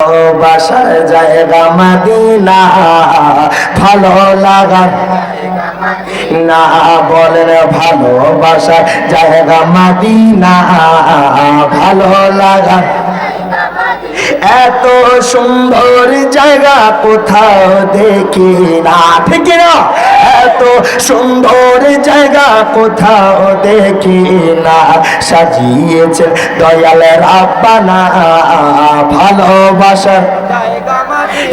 ভালোবাসার জায়গা মদিনা, ভালো লাগা না, বলেন ভালোবাসার জায়গা মদিনা, ভালো লাগা। এত সুন্দর জায়গা কোথাও দেখি না, ঠিক না? এত সুন্দর জায়গা কোথাও দেখি না, সাজিয়েছেন দয়াল রাব্বানা ভালোবাসার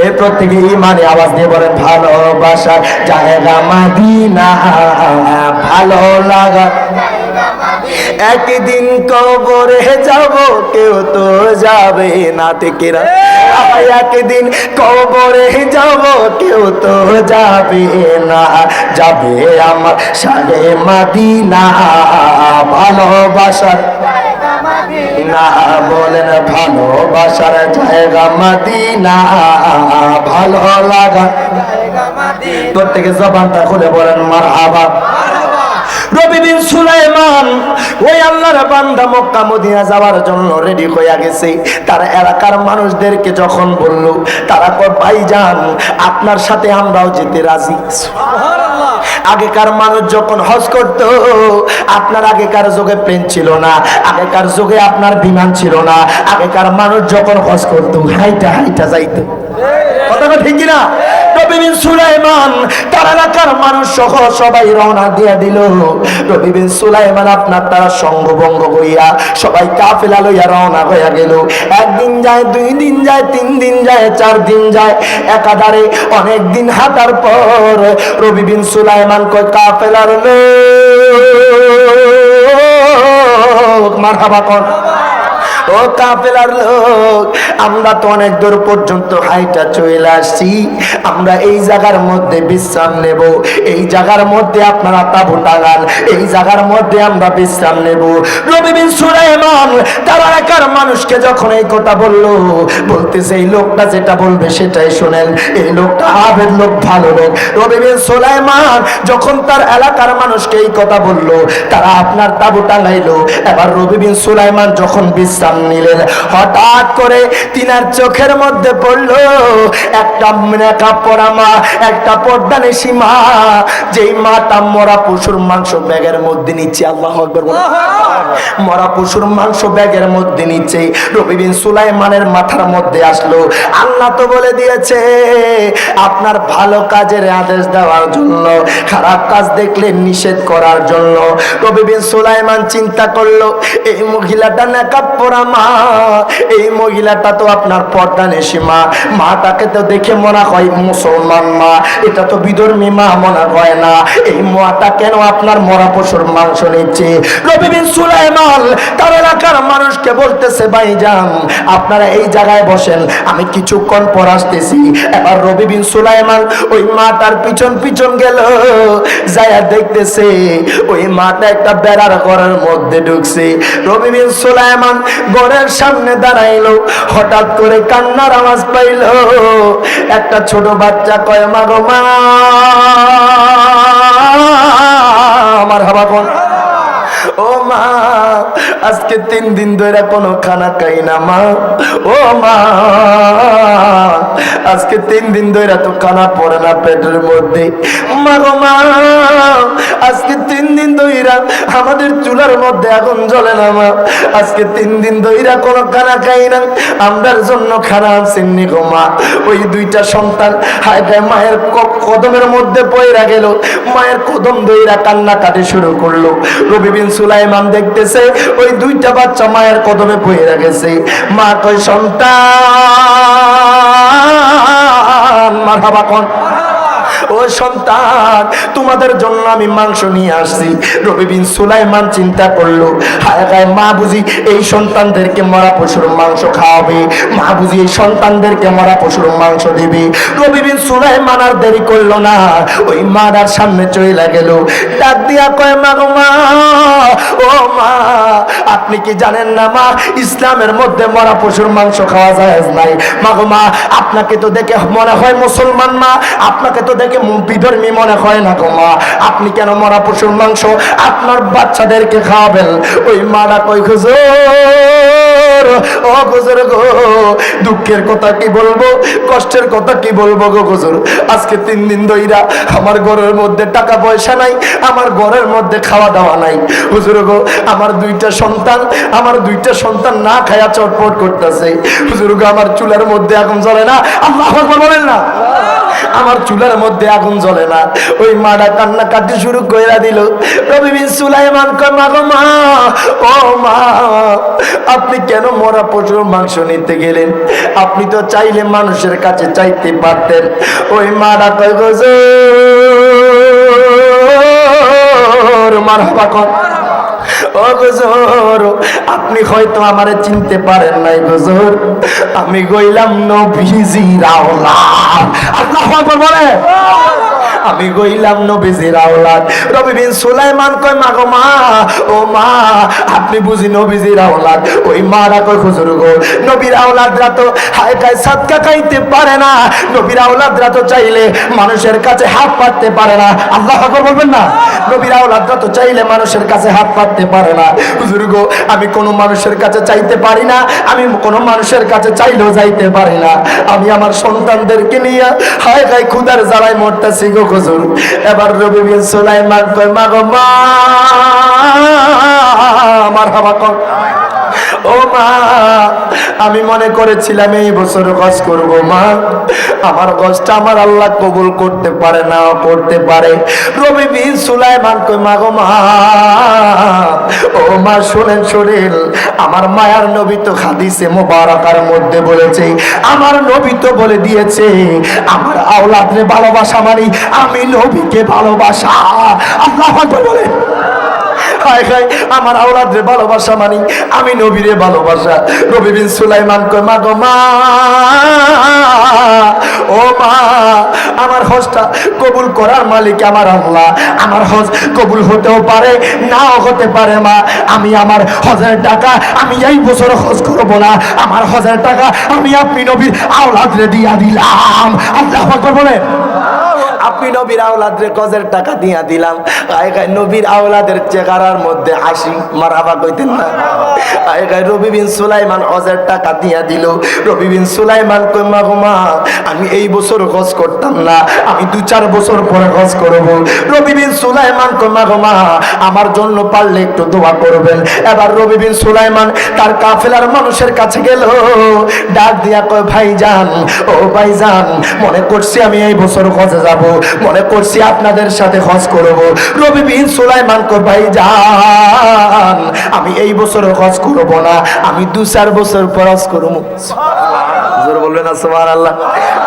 এ প্রত্যেকে ইমানে আওয়াজ দিয়ে বলেন ভালোবাসার জায়গা মদিনা, ভালো লাগা। একদিন কবরে যাব কেউ তো যাবে না, তেকেরা একদিন কবরে যাব কেউ তো যাবে না, যাবে আমার শাহে মদিনা ভালোবাসার না, বলেন ভালোবাসার জায়গা মদিনা, ভালো লাগা। প্রত্যেকে জবানটা খুলে বলেন মারহাবা। রবি বিন সুলাইমান ওই আল্লাহর বান্দা মক্কা মদিনা যাওয়ার জন্য রেডি হয়ে গেছে। তার এলাকার মানুষদেরকে যখন বলল, তারা কয় ভাইজান আপনার সাথে আমরাও যেতে রাজি। সুবহানাল্লাহ। আগেকার মানুষ যখন হজ করত, আপনার আগেকার যুগে প্লেন ছিল না, আগেকার যুগে আপনার বিমান ছিল না, আগেকার মানুষ যখন হজ করত হাইটা হাইটা যাইতো। কথাটা ঠিক না? রবি বিন সুলাইমান তার এলাকার মানুষ সহ সবাই রওনা দিয়ে দিল। রবি বিন সুলাইমান আপনার তারা সঙ্গভঙ্গ হইয়া সবাই কাফেলা লইয়া রওনা হইয়া গেল। একদিন যায়, 2 দিন যায়, 3 দিন যায়, 4 দিন যায়, একাধারে অনেক দিন হাঁটার পর রবি বিন সুলাইমান কয় কাফেলার লোক মারহাবা কর। ও কাফেলার লোক, আমরা তো অনেক দূর পর্যন্ত হাইটা চলে আসছি, আমরা এই জায়গার মধ্যে বিশ্রাম নেব, এই জায়গার মধ্যে আপনারা তাবু টাঙান, এই জায়গার মধ্যে আমরা বিশ্রাম নেব। রবি বিন সুলাইমান তার এলাকার মানুষকে যখন এই কথা বললো, বলতেছে এই লোকটা যেটা বলবে সেটাই শোনেন, এই লোকটা আবেদ লোক, ভালো লোক। রবি বিন সুলাইমান যখন তার এলাকার মানুষকে এই কথা বললো, তারা আপনার তাবু টাঙাইলো। এবার রবি বিন সুলাইমান যখন বিশ্রাম নিলেন, হঠাৎ করে তিনার চোখের মধ্যে পড়লো একটা মেকআপ পরা মা, একটা পর্দানেশী মা, যেই মাটা মরা পশুর মাংস ব্যাগের মধ্যে নিচ্ছে। আল্লাহু আকবার। মরা পশুর মাংস ব্যাগের মধ্যে নিচ্ছে। রবি বিন সুলাইমানের মাথার মধ্যে আসলো, আল্লাহ তো বলে দিয়েছে আপনার ভালো কাজের আদেশ দেওয়ার জন্য, খারাপ কাজ দেখলে নিষেধ করার জন্য। রবি বিন সুলাইমান চিন্তা করলো, এই মহিলাটা মেকআপ পরা মা, এই মহিলাটা তো আপনার পর্দানেশী মা, মাটাকে তো দেখে মনে হয় মুসলমান মা, এটা তো বিধর্মী মা মনে হয় না, এই মাটা কেন আপনার মরা পশুর মাংস নিচ্ছে? রবি বিন সুলাইমান তার এলাকার মানুষকে বলতেছে ভাইজান আপনারা এই জায়গায় বসেন, আমি কিছুক্ষণ পর আসতেছি। এবার রবি বিন সুলাইমান ওই মাটার পিছন পিছন গেল, যায়া দেখতেছে ওই মাটা একটা বেড়ার ঘরের মধ্যে ঢুকছে। রবি বিন সুলাইমান ঘরের সামনে দাঁড়াইলো, হঠাৎ করে কান্নার আওয়াজ পাইল। একটা ছোট বাচ্চা কয় মা গো মা, আমার হাবা কোন, ও মা আজকে 3 দিন ধরে কোনো খানা খাই না মা, ও মা আজকে 3 দিন ধরে তো খানা পড়ে না পেটের মধ্যে, মা গো মা আজকে 3 দিন ধরে আমাদের চুলার মধ্যে আগুন জ্বলে না মা, আজকে 3 দিন ধরে কোনো খানা খাই না, আমরার জন্য খানা আনছেন গো মা। ওই 2টা সন্তান হায় হায় মায়ের কদমের মধ্যে পয়রা গেল, মায়ের কদম ধইরা কান্না কাটে শুরু করলো। রবি বিন সুলাইমান দেখতেছে ওই 2টা বাচ্চা মায়ের কদমে পয়রা গেছে। মা কই সন্তান মারহাবা কোন, ও সন্তান তোমাদের জন্য আমি মাংস নিয়ে আসছি। রবি বিন সুলাইমান চিন্তা করলো হায় হায় মা বুঝি এই সন্তানদেরকে মরা পশুর মাংস খাওয়াবে, মা বুঝি এই সন্তানদেরকে মরা পশুর মাংস দিবে। রবি বিন সুলাইমান আর দেরি করলো না, ওই মার সামনে চলে গেল, ডাক দিয়া কয় মা গো মা, ও মা আপনি কি জানেন না মা ইসলামের মধ্যে মরা পশুর মাংস খাওয়া জায়েজ নাই। মা গো মা আপনাকে তো দেখে মনে হয় মুসলমান মা, আপনাকে তো দেখে বিধর্মী মনে হয় না গো মা, আপনি কেন মরা পশুর মাংস আপনার বাচ্চাদেরকে খাওয়াবেন? ওই মারা কই হুজুর ও হুজুর গো, দুঃখের কথা কি বলবো, কষ্টের কথা কি বলবো গো হুজুর। আজকে 3 দিন ধইরা আমার ঘরের মধ্যে টাকা পয়সা নাই, আমার ঘরের মধ্যে খাওয়া দাওয়া নাই হুজুর গো। আমার 2টা সন্তান না খায়া চটপট করতেছে হুজুর গো। আমার চুলার মধ্যে আগুন জ্বলে না, আল্লাহু আকবার বলেন না। আমার চুলার মধ্যে আগুন জ্বলে না। ওই মাটা কান্না কাটি শুরু কইরা দিল। নবী বিন সুলাইমান কয় মা গো মা, ও মা, আপনি কেন মরা পশুর মাংস নিতে গেলেন? আপনি তো চাইলে মানুষের কাছে চাইতে পারতেন। ওই মাটা কয় হুজুর মারহাবা কর। ও হুজুর, আপনি হয়তো আমারে চিনতে পারেন নাই হুজুর, আমি গইলাম নবীজির আওলাদ। আল্লাহু আকবার বলে। আমি গইলাম নবীজির আওলাদ। নবী বিন সুলাইমান কয় মা গো মা, ও মা, আপনি বুঝি নবীজির আওলাদ? ওই মারা কয় হুজুর গো, নবীর আওলাদরা তো হায় খায় সাদকা খাইতে পারে না, নবীর আওলাদরা তো চাইলে মানুষের কাছে হাত পাততে পারে না। আল্লাহু আকবার বলবেন না। নবীর আওলাদরা তো চাইলে মানুষের কাছে হাত পাততে পারে না। হুজুর গো, আমি কোনো মানুষের কাছে চাইতে পারি না, আমি কোনো মানুষের কাছে চাইলেও যাইতে পারি না। আমি আমার সন্তানদেরকে নিয়ে হায় খায় ক্ষুধার জ্বালায় মরতেছি গো হুজুর। এবার নবী বিন সুলাইমান কয় মা গো মা, মারহাবা কর। ও মা, আমি মনে করেছিলাম এই বছর হজ করব মা, আমার হজটা আমার আল্লাহ কবুল করতে পারে না করতে পারে। নবী বিন সুলাইমান কই মা গো মা, ও মা শুনেন শুনেন, আমার মায়ার নবী তো হাদিসে মুবারাকার মধ্যে বলেছে, আমার নবী তো বলে দিয়েছে আমার আওলাদরে ভালোবাসা মানে আমি নবীকে ভালোবাসা। আল্লাহু আকবার বলেন। হায় হায়, আমার আওলাদরে ভালোবাসা মানে আমি নবীরে ভালোবাসা। নবী বিন সুলাইমান কয় মা গো মা, ও মা, আমার হজটা কবুল করার মালিক আমার আল্লাহ। আমার হজ কবুল হতেও পারে নাও হতে পারে মা। আমি আমার হজের টাকা আমি এই বছর হজ করব না, আমার হজের টাকা আমি আপনি নবীর আওলাদরে দিয়া দিলাম। আল্লাহু আকবার বলেন। আপনি নবীর আওলাদের হজের টাকা দিয়া দিলাম। আয় গায় নবীর আওলাদের চেহারার মধ্যে হাসি, মারহাবা কইতেন না? আয় গায় নবী বিন সুলাইমান হজের টাকা দিয়া দিল। নবী বিন সুলাইমান কই মা গো মা, আমি এই বছর হজ করতাম না, আমি 2-4 বছর পরে হজ করব। নবী বিন সুলাইমান কই মা গো মা, আমার জন্য পারলে একটু দোয়া করবেন। এবার নবী বিন সুলাইমান তার কাফেলার মানুষের কাছে গেল, ডাক দিয়া কয় ভাইজান, ও ভাইজান, মনে করছি আমি এই বছর হজে যাব, মনে করছি আপনাদের সাথে হজ করব। নবী বিন সুলাইমান কয় ভাইজান, আমি এই বছর হজ করব না, আমি 2-4 বছর পর হজ করব। জোরে বলবেন না সুবহানাল্লাহ।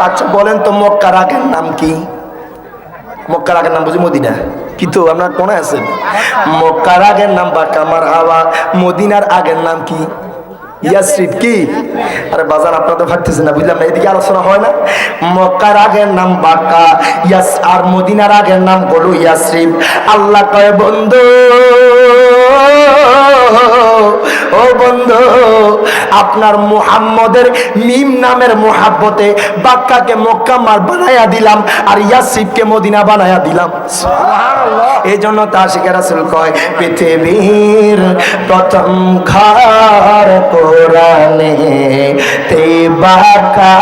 আচ্ছা বলেন তো মক্কার আগের নাম কি? মক্কার আগের নাম বুঝি মদিনা? কি তো আপনার মনে আছে? মক্কার আগের নাম বাক্কা, মারহাবা। মদিনার আগের নাম কি? ইয়াসরিব। কি? আরে বাজার আপনারা তো ভাবতেছেন না, বুঝলাম না, এদিকে আলোচনা হয় না। মক্কার আগের নাম বাক্কা, ইয়াস, আর মদিনার আগের নাম হলো ইয়াসরিব। আল্লাহ কয় বন্ধু, ও বন্ধু, আপনার মুহাম্মদের মিম নামের মুহাব্বতে বাক্কাকে মক্কা মার বানায়া দিলাম, আর ইয়াসরিবকে মদিনা বানায়া দিলাম। সুবহানাল্লাহ। এই জন্য তা আশিকে রাসূল কয় পৃথিবীর প্রথম ঘর কোরআনে তে বাক্কা,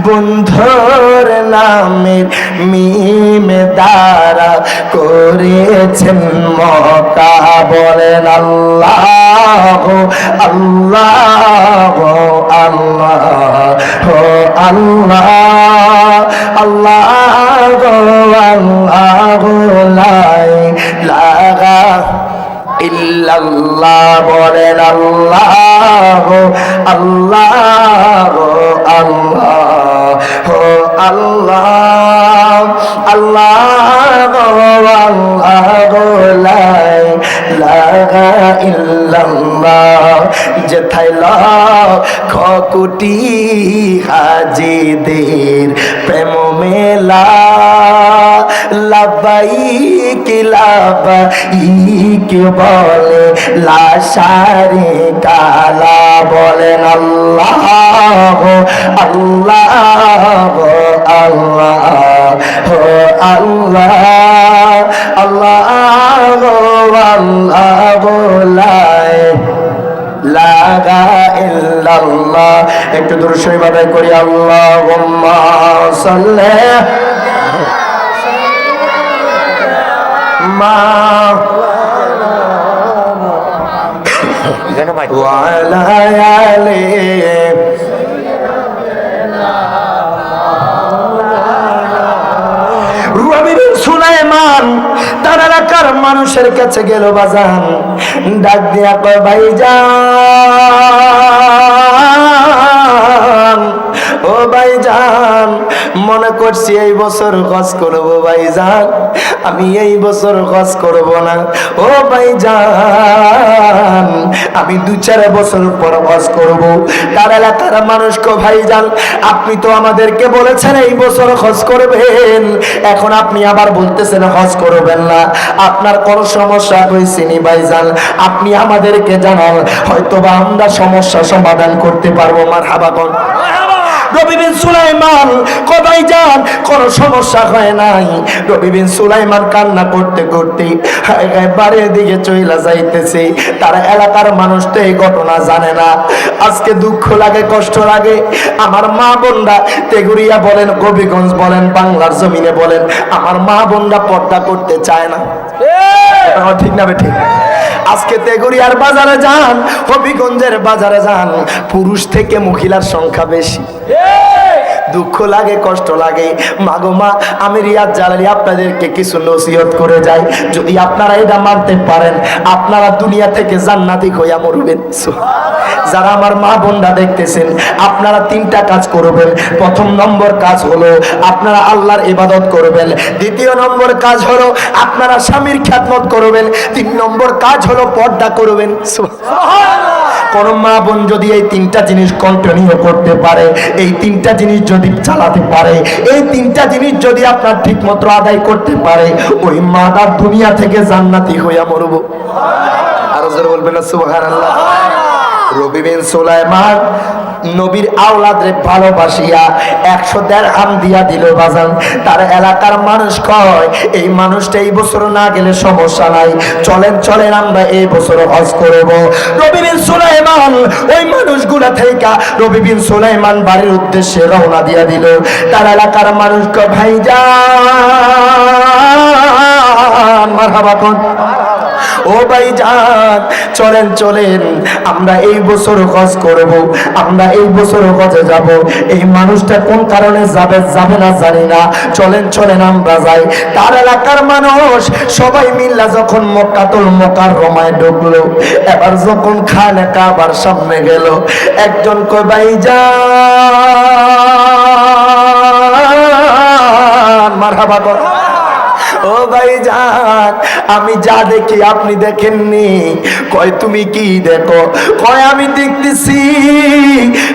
বন্ধুর নামের মিম দ্বারা করেছেন মক্কা। বলেন আল্লাহ আল্লাহ আল্লাহ আল্লাহ আল্লাহ আল্লাহ লা ইলাহা ইল্লাল্লাহ। বলেন আল্লাহ আল্লাহ আল্লাহ আল্লাহ আল্লাহ লা ইলাহা ইল্লাল্লাহ। যেথায় লক্ষ কোটি হাজিদের প্রেম মেলা, লাব্বাইক লাব্বাইক বলে লাশারে কালা। বলেন আল্লাহ আল্লাহ আল্লাহ আল্লাহ আল্লাহ আল্লাহ। ইলাহা ইল্লাল্লাহ। একটু দরুদ শরীফ আদায় করি। আল্লাহুম্মা সাল্লি মা ওয়া আলা আলি সুলাইমান তার এলাকার মানুষের কাছে গেল বাজান, ডাক দিয়া কয় ভাইজান, ও ভাইজান, মনে করছি এই বছর হজ করব ভাইজান, আমি এই বছর হজ করব না। ও ভাইজান, আমি 2-4 বছর পর হজ করব। তার এলাকার মানুষ কো ভাইজান, আপনি তো আমাদেরকে বলেছেন এই বছর হজ করবেন, এখন আপনি আবার বলতেছেন হজ করবেন না, আপনার কোন সমস্যা হয়েছে নি ভাইজান? আপনি আমাদেরকে জানান, হয়তোবা আমরা সমস্যা সমাধান করতে পারবো। মারহাবা কোন রবি বিন সুলাইমান কো ভাইজান কোন সমস্যা হয় নাই। রবি বিন সুলাইমান কান্না করতে করতে বাড়ির দিকে চইলা যাইতেছে। তার এলাকার মানুষ তো এই ঘটনা জানে না। আজকে দুঃখ লাগে, কষ্ট লাগে। আমার মা বোনরা তেগুরিয়া বলেন, গোপীগঞ্জ বলেন, বাংলার জমিনে বলেন, আমার মা বোনরা পর্দা করতে চায় না। ঠিক না বে ঠিক? আজকে তেগুরিয়ার বাজারে যান, হবিগঞ্জের বাজারে যান, পুরুষ থেকে মহিলার সংখ্যা বেশি। দুঃখ লাগে, কষ্ট লাগে। মাগো মা, আমি রিয়াদ জালালি আপনাদেরকে কিছু নসিহত করে যাই, যদি আপনারা এটা মানতে পারেন, আপনারা দুনিয়া থেকে জান্নাতি হইয়া মরবেন। যারা আমার মা বোনরা দেখতেছেন, আপনারা 3টা কাজ করবেন। প্রথম নম্বর কাজ হলো আপনারা আল্লাহর ইবাদত করবেন। দ্বিতীয় নম্বর কাজ হলো আপনারা স্বামীর খিদমত করবেন। 3 নম্বর কাজ হলো পর্দা করবেন। কোন মা বোন যদি এই 3টা জিনিস কন্টিনিউ করতে পারে, এই 3টা জিনিস যদি চালাতে পারে, এই 3টা জিনিস যদি আপনার ঠিক মতো আদায় করতে পারে, ওই মাদার দুনিয়া থেকে জান্নাতি হইয়া মরব। আরো জোরে বলবেন না সুবহানাল্লাহ। রবি বিন সুলাইমান নবীর আওলাদরে ভালোবাসিয়া 100 দিরহাম দিয়া দিল বাজান। তার এলাকার মানুষ কয়, এই মানুষটা এই বছর না গেলে সমস্যা নাই, চলেন চলেন আমরা এই বছর হজ করব। রবি বিন সুলাইমান ওই মানুষগুলা থেকে রবি বিন সুলাইমান বাড়ির উদ্দেশ্যে রওনা দিয়া দিল। তার এলাকার মানুষ কয়, ভাইজান মারহাবা কোন, ও ভাইজান চলেন চলেন আমরা এই বছর হজ করব, আমরা এই বছর হজে যাব। এই মানুষটা কোন কারণে যাবে না জানি না, চলেন চলেন আমরা যাই। তার এলাকার মানুষ সবাই মিল্লা যখন মক্কাতুল মুকাররমায় ঢুকলো, এবার যখন খানে কাবার সামনে গেল, একজন কয়, ভাইজান মারহাবা কর, ও ভাইজান আমি যা দেখি আপনি দেখেননি। কয় তুমি কি দেখো? কয় আমি দেখতেছি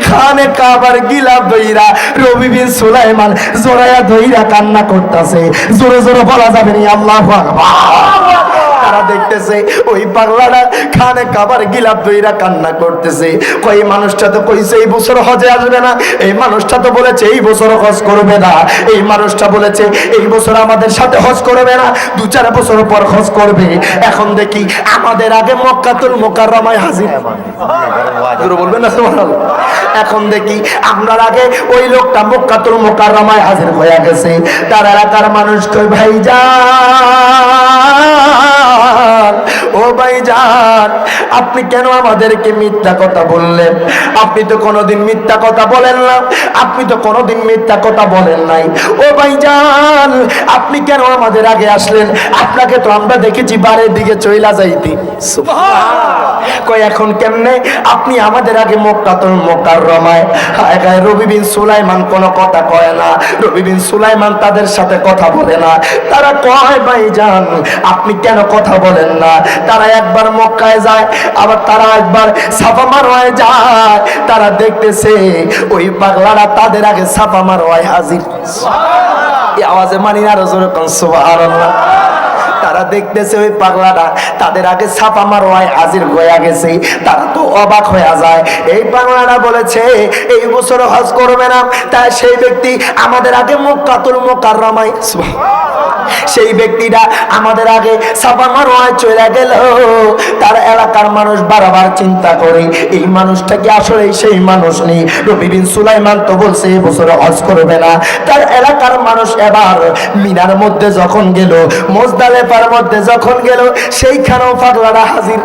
খানে কাবার গিলাফ ধইরা রবি বিন সুলাইমান জোরায়া ধইরা কান্না করতেছে। জোরে জোরে বলা যাবে না আল্লাহু আকবার। তারা দেখতেছে ওই পাগলাটা খানে কাবার গিলাফ ধইরা কান্না করতেছে। কই এই মানুষটা তো কইছে এই বছর হজে আসবে না, এই মানুষটা তো বলেছে এই বছর হজ করবে না, এই মানুষটা বলেছে এই বছর আমাদের সাথে হজ করবে না, 2-4 বছর পর হজ করবে। এখন দেখি আমাদের আগে মক্কাতুল মুকাররমায় হাজির, বলবেন না সুবহানাল্লাহ। এখন দেখি আমরার আগে ওই লোকটা মক্কাতুল মুকাররমায় হাজির হয়ে গেছে। তার এলাকার মানুষ কই, ভাইজান ও ভাইজান আপনি কেন আমাদেরকে মিথ্যা কথা বললেন? আপনি তো কোনোদিন মিথ্যা কথা বলেন না, আপনি তো কোনোদিন মিথ্যা কথা বলেন নাই। ও ভাইজান আপনি কেন আমাদের আগে আসলেন? আপনাকে তো আমরা দেখেছি বাড়ির দিকে চইলা যাইতে। সুবহানাল্লাহ। কই এখন কেমনে আপনি আমাদের আগে মক্কাতুল মুকাররমায়? রবি বিন সুলাইমান কোনো কথা কয় না, রবি বিন সুলাইমান তাদের সাথে কথা বলে না। তারা কয়, ভাইজান আপনি কেন কথা বলেন না? তারা একবার মক্কায় যায়, আবার তারা একবার সাফা মারওয়ায় যায়। তারা দেখতেছে ওই পাগলারা তাদের আগে সাফা মারওয়ায় হাজির। এই আওয়াজে মানি না জোরে কোন সুবহানাল্লাহ। তারা দেখতেছে ওই পাগলাটা তাদের আগে সাফা মারওয়ায় হাজির হয়ে গেছে। তারা তো অবাক হয়ে যায়। এই পাগলাটা বলেছে এই বছর হজ করবে না, তাই সেই ব্যক্তি আমাদের আগে মক্কাতুল মুকাররমায় সেই ব্যক্তিটা আমাদের আগে সাফা মারওয়ায় চলে গেল। তার এলাকার মানুষ বারবার চিন্তা করে এই মানুষটা কি আসলে সেই মানুষ নেই? নবী বিন সুলাইমান তো বলছে এই বছর হজ করবে না। তার এলাকার মানুষ এবার মিনার মধ্যে যখন গেল, মুজদালিফার মধ্যে যখন গেল, সেইখানেও পাগলারা হাজির।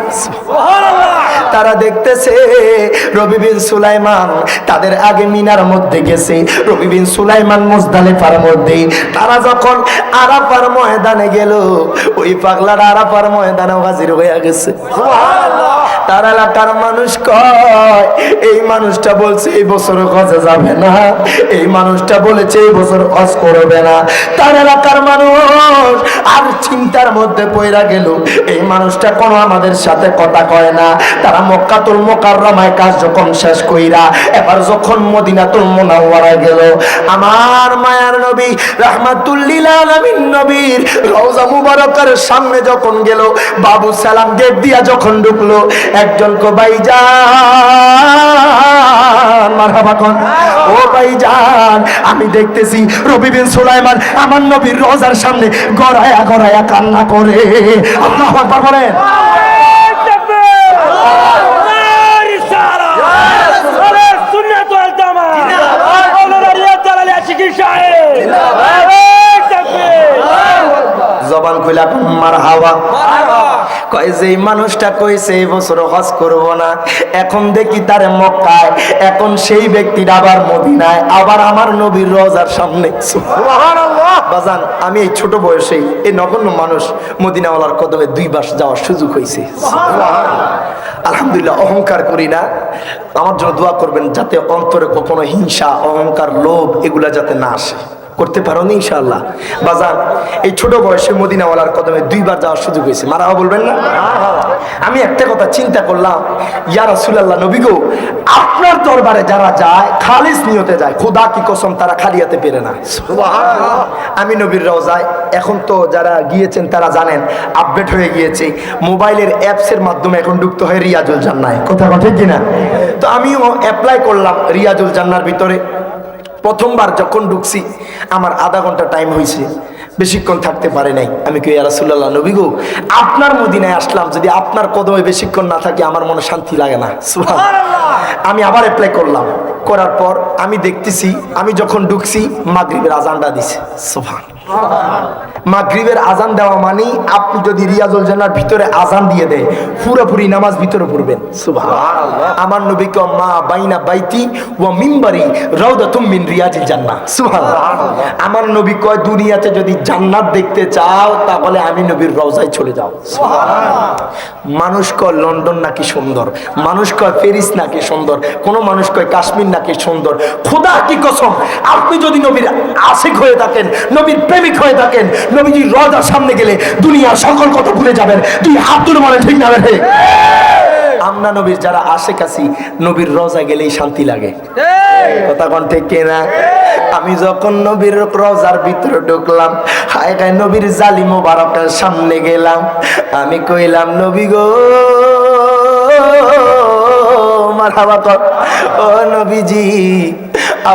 তারা দেখতেছে রবি বিন সুলাইমান তাদের আগে মিনার মধ্যে গেছে, রবি বিন সুলাইমান মুজদালিফার মধ্যে। তারা যখন আরাফার ময়দানে গেল, ওই পাগলারা আরাফার ময়দানে হাজির হয়ে গেছে। তার এলাকার মানুষ কয় এই মানুষটা বলছে এই বছর হজে যাবে না, এই মানুষটা বলেছে এই বছর হজ করবে না। তার এলাকার মানুষ আর চিন্তার মধ্যে পড়া গেল, এই মানুষটা কোনো আমাদের সাথে কথা কয় না। তারা মক্কাতুল মুকাররমায় কার্যক্রম শেষ কইরা এবার যখন মদিনাতুল মুনাওয়ারায় গেল, আমার মায়ার নবী রাহমাতুল লিল আলামিন নবীর রওজা মুবারকের সামনে যখন গেল, বাবু সালাম গেট দিয়া যখন ঢুকলো, একজন কো ভাইজান মারহাবা কোন, ও ভাইজান আমি দেখতেছি রবি বিন সুলাইমান আমার নবীর রওজার সামনে গড়ায়া গড়ায়া কান্না করে। আল্লাহু আকবার বলেন। জবান খুলা মারহাবা। কয় যে মানুষটা কইছে এই বছর হজ করব না, এখন দেখি তারে মক্কায়, এখন সেই ব্যক্তিটা আবার মদিনায়, আবার আমার নবীর রওজার সামনে। সুবহানাল্লাহ। বাজান আমি এই ছোট বয়সেই এই নগণ্য মানুষ মদিনাওয়ালার কদমে 2 বার যাওয়ার সুযোগ হয়েছে। আলহামদুলিল্লাহ। অহংকার করি না, আমার জন্য দোয়া করবেন যাতে অন্তরে কখনো হিংসা, অহংকার, লোভ এগুলা যাতে না আসে। করতে পারো নি ইনশাআল্লাহ। বাজার এই ছোট বয়সে মদিনাওয়ালার কদমে 2 বার যাওয়ার সুযোগ হয়েছে। মারহাবা বলবেন না? আমি একটা কথা চিন্তা করলাম, ইয়া রাসূলুল্লাহ নবী গো, আপনার দরবারে যারা যায় খালিস নিয়তে যায়, খোদা কি কসম তারা খালি হাতে পেরে না। সুবহানাল্লাহ। আমি নবীর রওজায়, এখন তো যারা গিয়েছেন তারা জানেন আপডেট হয়ে গিয়েছে, মোবাইলের অ্যাপসের মাধ্যমে এখন ঢুকতে হয় রিয়াজুল জান্নাহ। কথা ঠিক কিনা? তো আমিও অ্যাপ্লাই করলাম রিয়াজুল জান্নাহর ভিতরে। প্রথমবার যখন ঢুকছি আমার আধা ঘন্টা টাইম হয়েছে, বেশিক্ষণ থাকতে পারে নাই। আমি কই ইয়া রাসূলুল্লাহ নবী গো, আপনার মদিনায় আসলাম, যদি আপনার কদমে বেশিক্ষণ না থাকি আমার মনে শান্তি লাগে না। সুবহানাল্লাহ। আমি আবার অ্যাপ্লাই করলাম, করার পর আমি দেখতেছি আমি যখন ঢুকছি মাগরিবের আজানটা দিছে। সুবহানাল্লাহ। মাগরিবের আজান দেওয়া মানেই আপনি যদি রিয়াজুল জান্নাহর ভিতরে আজান দিয়ে দেয় পুরোপুরি নামাজ ভিতরে পড়বেন। সুবহানাল্লাহ। আমার নবী কো মা বাইনা বাইতি ওয়া মিম্বারি রাউদাতুম মিন রিয়াজিল জান্নাহ। সুবহানাল্লাহ। আমার নবী কয় দুনিয়াতে যদি জান্নাত দেখতে চাও তাহলে আমি নবীর রওজায় চলে যাও। সুবহানাল্লাহ। মানুষ কয় লন্ডন নাকি সুন্দর, মানুষ কয় প্যারিস নাকি সুন্দর, কোন মানুষ কয় কাশ্মীর নাকি সুন্দর। খোদা কি কসম, আপনি যদি নবীর আশিক হয়ে থাকেন, নবীর প্রেমিক হয়ে থাকেন, নবীজির রওজার সামনে গেলে দুনিয়ার সকল কথা ভুলে যাবেন। তুই হাত তুলে বলেন ঠিক না রে? আমরা নবীর যারা আশিক আছি, নবীর রওজায় গেলেই শান্তি লাগে। কথা কোন ঠিক কিনা? আমি যখন নবীর রওজার ভিতরে ঢুকলাম, হায় হায় নবীর জালি মোবারকের সামনে গেলাম, আমি কইলাম নবী গো মারহাবা কর, ও নবীজি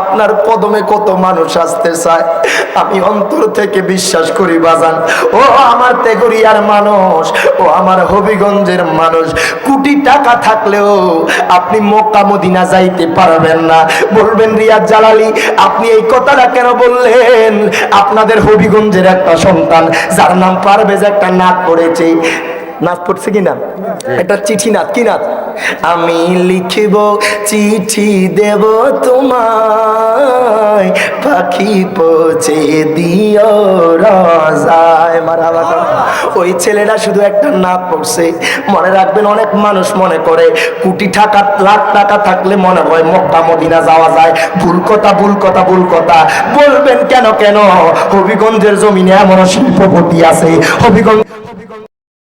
আপনার কদমে কত মানুষ আসতে চায়, আমি অন্তর থেকে বিশ্বাস করি বাজান, ও আমার তেঘরিয়ার মানুষ, ও আমার হবিগঞ্জের মানুষ, কোটি টাকা থাকলেও আপনি মক্কা মদিনা যাইতে পারবেন না। বলবেন রিয়াজ জালালী আপনি এই কথাটা কেন বললেন? আপনাদের হবিগঞ্জের একটা সন্তান যার নাম পারভেজ একটা নাচ পড়েছে, নাচ পড়ছে কি না, একটা চিঠি নাচ, কি নাচ? আমি লিখিব চিঠি দেব তোমায়, পাখি পৌঁছে দিও রওজায়। মারহাবা। ওই ছেলেটা শুধু একটা নাচ পড়ছে। মনে রাখবেন অনেক মানুষ মনে করে কোটি টাকা লাখ টাকা থাকলে মনে হয় মক্কা মদিনা যাওয়া যায়। ভুল কথা, ভুল কথা, ভুল কথা। বলবেন কেন কেন? হবিগঞ্জের জমিনে এমন শিল্পপতি আছে, হবিগঞ্জ